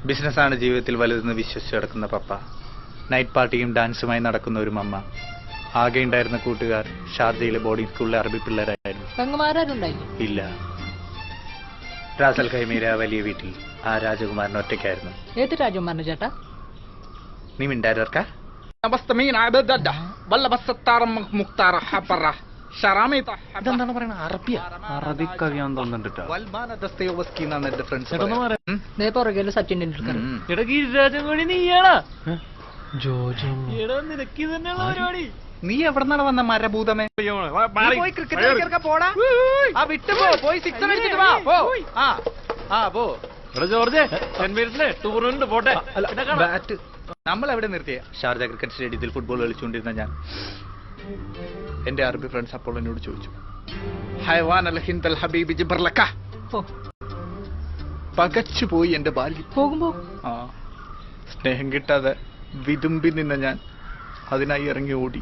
ബിസിനസ്സാണ് ജീവിതത്തിൽ വലുതെന്ന് വിശ്വസിച്ച് കിടക്കുന്ന പപ്പ, നൈറ്റ് പാർട്ടിയും ഡാൻസുമായി നടക്കുന്ന ഒരു മമ്മ, ആകെ ഉണ്ടായിരുന്ന കൂട്ടുകാർ ഷാർജയിലെ ബോർഡിംഗ് സ്കൂളിലെ അറബി പിള്ളേരായിരുന്നു. ഇല്ല. റാസൽ ഖൈമീര വലിയ വീട്ടിൽ ആ രാജകുമാരൻ ഒറ്റയ്ക്കായിരുന്നു. ഏത് രാജകുമാരൻ ചേട്ടാ? നീ മിണ്ടായിരുക്ക? ഇതെന്താണ് പറയുന്നത്? അറബിക്ക് അറിയാൻ തോന്നുന്നുണ്ട്. സച്ചിൻ ടെണ്ടുൽക്കർ. നീ എവിടെന്നാണ് വന്ന മരഭൂതമേ? നമ്മൾ എവിടെ നിർത്തിയ? ഷാർജ ക്രിക്കറ്റ് സ്റ്റേഡിയത്തിൽ ഫുട്ബോൾ കളിച്ചുകൊണ്ടിരുന്ന ഞാൻ, എന്റെ അറബി ഫ്രണ്ട്സ് അപ്പോൾ എന്നോട് ചോദിച്ചു, പകച്ചുപോയി എന്റെ ബാല്യം. പോകുമ്പോ സ്നേഹം കിട്ടാതെ വിതുമ്പി നിന്ന ഞാൻ അതിനായി ഇറങ്ങി ഓടി.